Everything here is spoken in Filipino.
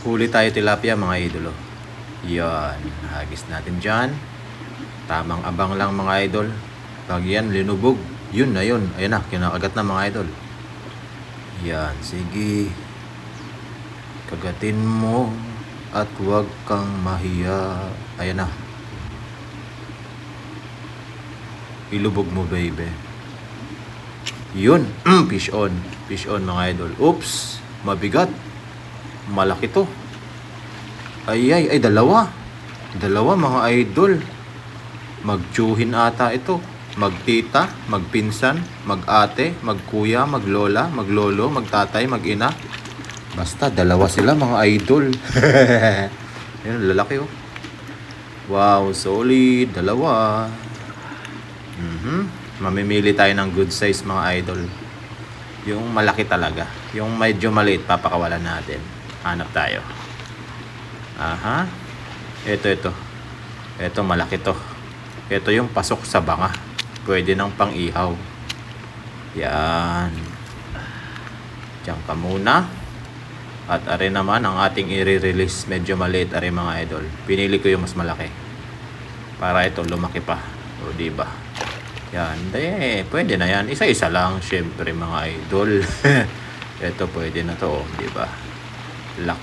Huli tayo tilapia mga idol. Yan, hagis natin dyan. Tamang abang lang mga idol. Pag yan linubog, yun na yun. Ayan na, kinakagat na mga idol. Yan, sige. Kagatin mo at huwag kang mahiya. Ayan na. Ilubog mo baby. Yun, fish on. Fish on mga idol. Oops, mabigat. Malaki to. Ay, dalawa. Dalawa mga idol. Magtsuhin ata ito. Magtita, magpinsan, mag-ate, magkuya, maglola, maglolo, magtatay, mag-ina. Basta dalawa sila mga idol. Yan, lalaki oh. Wow, solid. Dalawa. Mamimili tayo ng good size mga idol. Yung malaki talaga. Yung medyo maliit, papakawalan natin. Hanap tayo. Aha. Ito. Ito malaki to. Ito yung pasok sa banga. Pwede ng pang-ihaw. Yan. Diyan ka muna. At are naman ang ating i-release. Medyo maliit are mga idol. Pinili ko yung mas malaki. Para ito lumaki pa. O diba? Yan. Pwede na yan. Isa-isa lang. Syempre mga idol. Ito pwede na to. Diba? Laki.